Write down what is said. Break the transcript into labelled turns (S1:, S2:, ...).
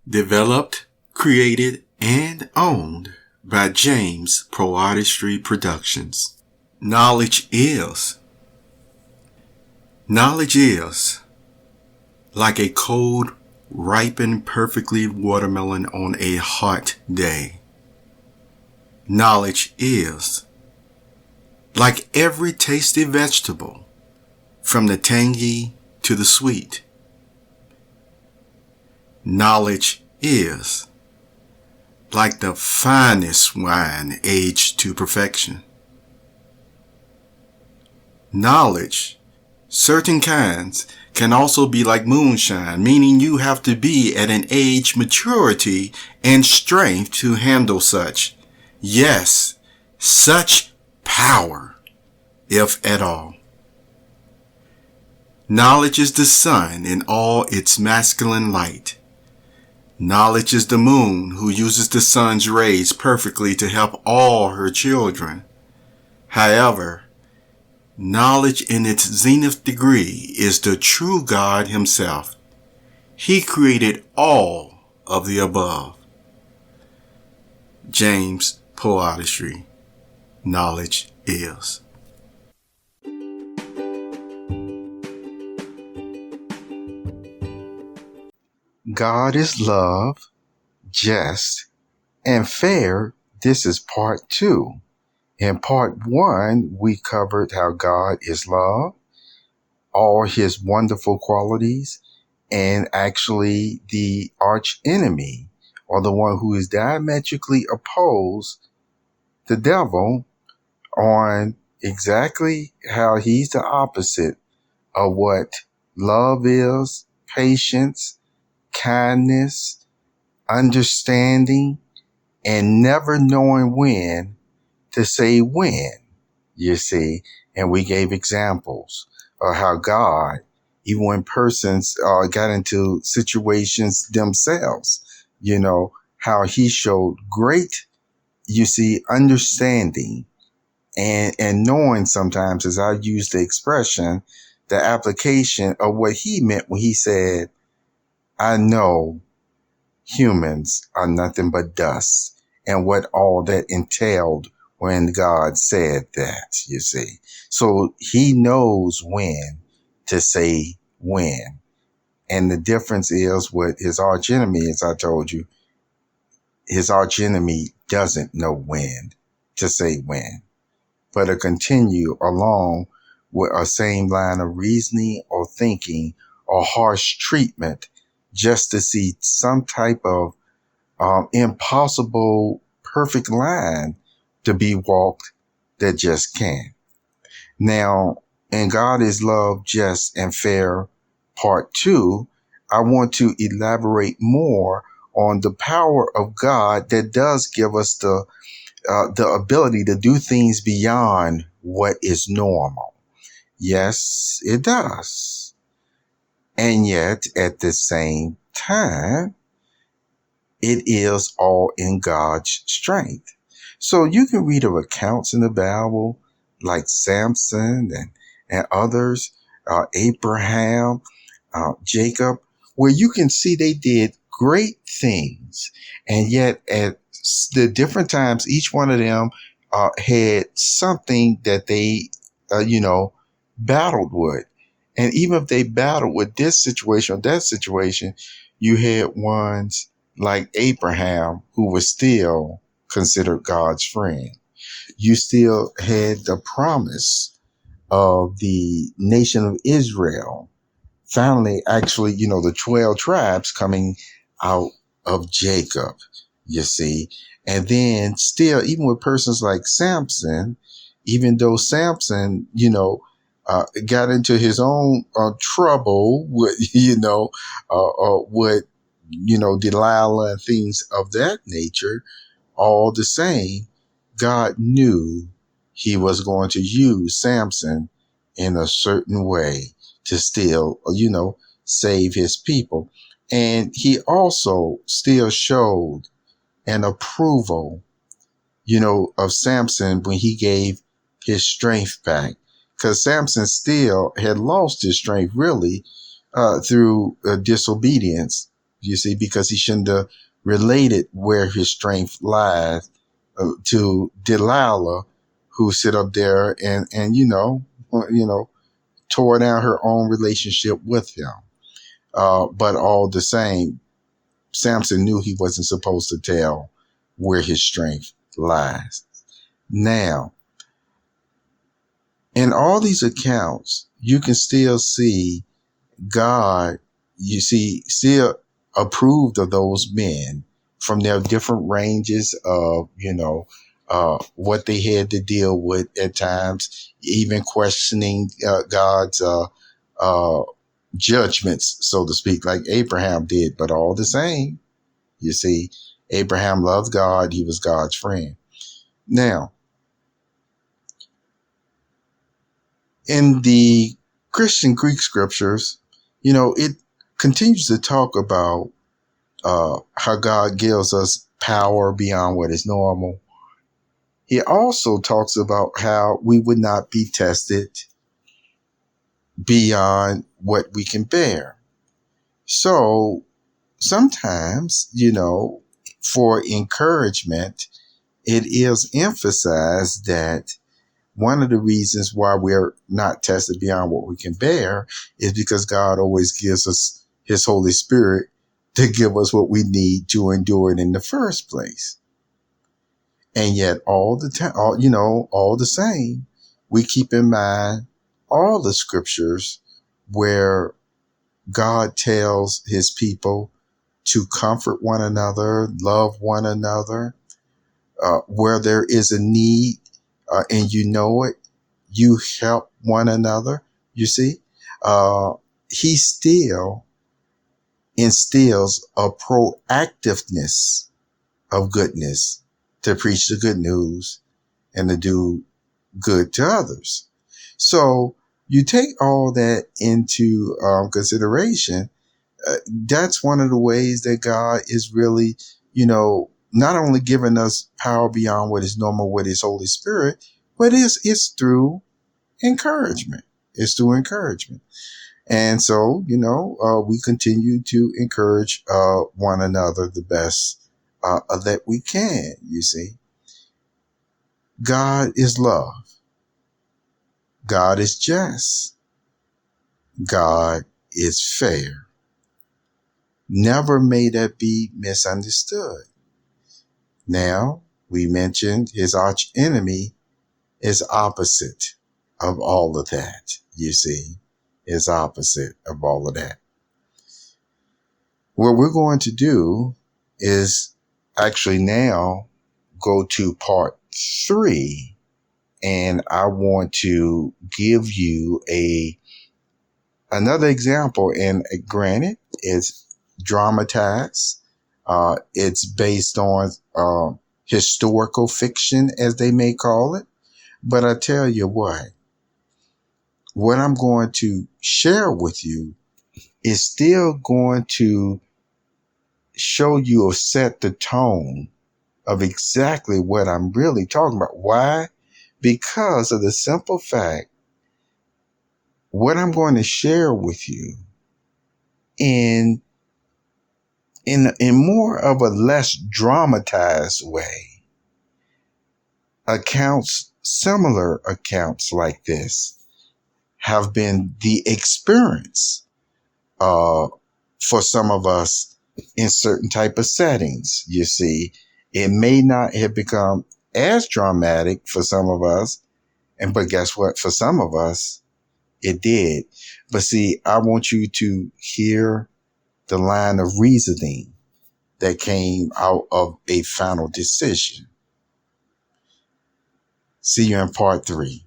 S1: Developed, created, and owned by James Pro Artistry Productions. Knowledge is. Knowledge is like a cold, ripened perfectly watermelon on a hot day. Knowledge is like every tasty vegetable, from the tangy to the sweet. Knowledge is like the finest wine aged to perfection. Knowledge, certain kinds, can also be like moonshine, meaning you have to be at an age, maturity, and strength to handle such. Yes, such power, if at all. Knowledge is the sun in all its masculine light. Knowledge is the moon who uses the sun's rays perfectly to help all her children. However, knowledge in its zenith degree is the true God himself. He created all of the above. James Pro Artistry. Knowledge is.
S2: God is love, just, and fair. This is part 2. In part 1, we covered how God is love, all his wonderful qualities, and actually the arch enemy, or the one who is diametrically opposed, the devil, on exactly how he's the opposite of what love is, patience, kindness, understanding, and never knowing when to say when, you see. And we gave examples of how God, even when persons got into situations themselves, how he showed great, understanding and knowing sometimes, as I use the expression, the application of what he meant when he said, I know humans are nothing but dust, and what all that entailed when God said that, you see. So he knows when to say when. And the difference is with his archenemy, as I told you, his archenemy doesn't know when to say when, but to continue along with a same line of reasoning or thinking or harsh treatment just to see some type of impossible perfect line to be walked that just can't. Now, in God is Love, Just, and Fair, part 2, I want to elaborate more on the power of God that does give us the ability to do things beyond what is normal. Yes, it does. And yet, at the same time, it is all in God's strength. So you can read of accounts in the Bible like Samson and others, Abraham, Jacob, where you can see they did great things. And yet at the different times, each one of them had something that they, battled with. And even if they battled with this situation or that situation, you had ones like Abraham who was still considered God's friend. You still had the promise of the nation of Israel. Finally, actually, the 12 tribes coming out of Jacob, you see. And then still, even with persons like Samson, even though Samson, got into his own trouble with, with, Delilah and things of that nature, all the same, God knew he was going to use Samson in a certain way to still, save his people. And he also still showed an approval, of Samson when he gave his strength back. Because Samson still had lost his strength, really, through disobedience, you see, because he shouldn't have related where his strength lies to Delilah, who sit up there and tore down her own relationship with him. But all the same, Samson knew he wasn't supposed to tell where his strength lies. Now, in all these accounts, you can still see God, still approved of those men from their different ranges of, what they had to deal with at times, even questioning God's judgments, so to speak, like Abraham did. But all the same, you see, Abraham loved God. He was God's friend. Now, in the Christian Greek scriptures, it continues to talk about how God gives us power beyond what is normal. He also talks about how we would not be tested beyond what we can bear. So sometimes, for encouragement, it is emphasized that one of the reasons why we're not tested beyond what we can bear is because God always gives us his Holy Spirit to give us what we need to endure it in the first place. And yet all the time, all the same, we keep in mind all the scriptures where God tells his people to comfort one another, love one another, where there is a need, and you help one another. You see, he still instills a proactiveness of goodness to preach the good news and to do good to others. So you take all that into consideration. That's one of the ways that God is really, not only giving us power beyond what is normal with his Holy Spirit, but it's through encouragement. It's through encouragement. And so, we continue to encourage one another the best that we can, you see. God is love. God is just. God is fair. Never may that be misunderstood. Now, we mentioned his arch enemy is opposite of all of that, you see, is opposite of all of that. What we're going to do is actually now go to part 3, and I want to give you another example. And granted, it's dramatized. It's based on historical fiction, as they may call it. But I tell you what I'm going to share with you is still going to show you or set the tone of exactly what I'm really talking about. Why? Because of the simple fact, what I'm going to share with you in more of a less dramatized way, similar accounts like this have been the experience for some of us in certain type of settings. You see, it may not have become as dramatic for some of us, but guess what? For some of us, it did. But see, I want you to hear the line of reasoning that came out of a final decision. See you in part 3.